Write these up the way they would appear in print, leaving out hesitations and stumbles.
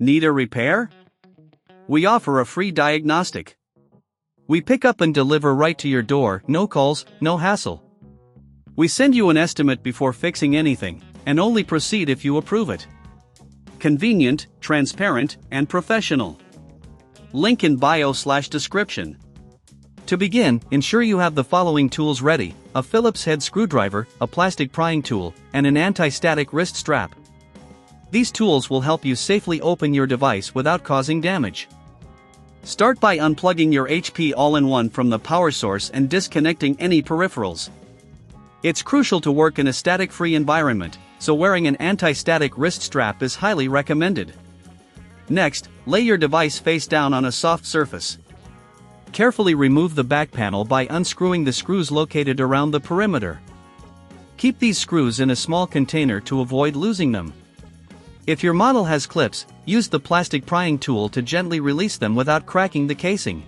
Need a repair? We offer a free diagnostic. We pick up and deliver right to your door, no calls, no hassle. We send you an estimate before fixing anything, and only proceed if you approve it. Convenient, transparent, and professional. Link in bio/description. To begin, ensure you have the following tools ready: a Phillips head screwdriver, a plastic prying tool, and an anti-static wrist strap. These tools will help you safely open your device without causing damage. Start by unplugging your HP All-in-One from the power source and disconnecting any peripherals. It's crucial to work in a static-free environment, so wearing an anti-static wrist strap is highly recommended. Next, lay your device face down on a soft surface. Carefully remove the back panel by unscrewing the screws located around the perimeter. Keep these screws in a small container to avoid losing them. If your model has clips, use the plastic prying tool to gently release them without cracking the casing.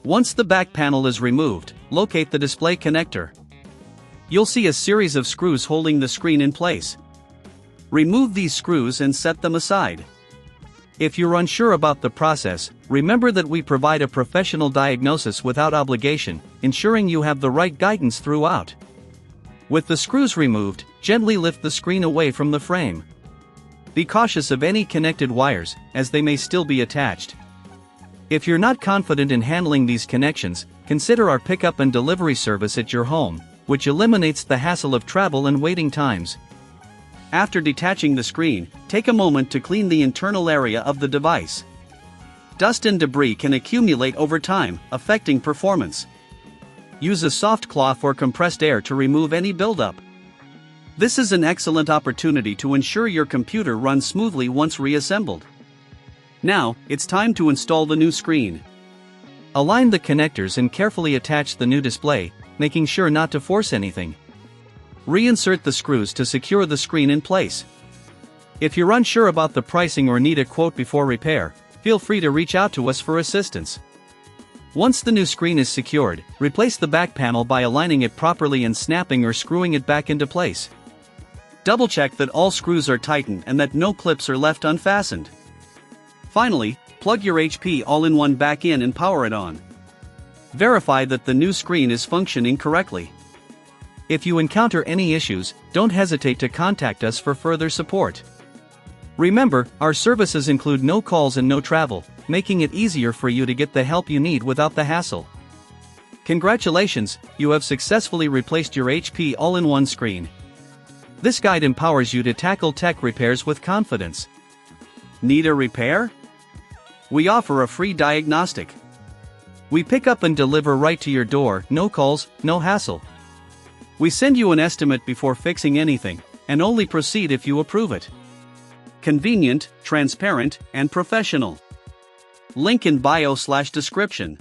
Once the back panel is removed, locate the display connector. You'll see a series of screws holding the screen in place. Remove these screws and set them aside. If you're unsure about the process, remember that we provide a professional diagnosis without obligation, ensuring you have the right guidance throughout. With the screws removed, gently lift the screen away from the frame. Be cautious of any connected wires, as they may still be attached. If you're not confident in handling these connections, consider our pickup and delivery service at your home, which eliminates the hassle of travel and waiting times. After detaching the screen, take a moment to clean the internal area of the device. Dust and debris can accumulate over time, affecting performance. Use a soft cloth or compressed air to remove any buildup. This is an excellent opportunity to ensure your computer runs smoothly once reassembled. Now, it's time to install the new screen. Align the connectors and carefully attach the new display, making sure not to force anything. Reinsert the screws to secure the screen in place. If you're unsure about the pricing or need a quote before repair, feel free to reach out to us for assistance. Once the new screen is secured, replace the back panel by aligning it properly and snapping or screwing it back into place. Double-check that all screws are tightened and that no clips are left unfastened. Finally, plug your HP All-in-One back in and power it on. Verify that the new screen is functioning correctly. If you encounter any issues, don't hesitate to contact us for further support. Remember, our services include no calls and no travel, making it easier for you to get the help you need without the hassle. Congratulations, you have successfully replaced your HP All-in-One screen. This guide empowers you to tackle tech repairs with confidence. Need a repair? We offer a free diagnostic. We pick up and deliver right to your door, no calls, no hassle. We send you an estimate before fixing anything, and only proceed if you approve it. Convenient, transparent, and professional. Link in bio/description.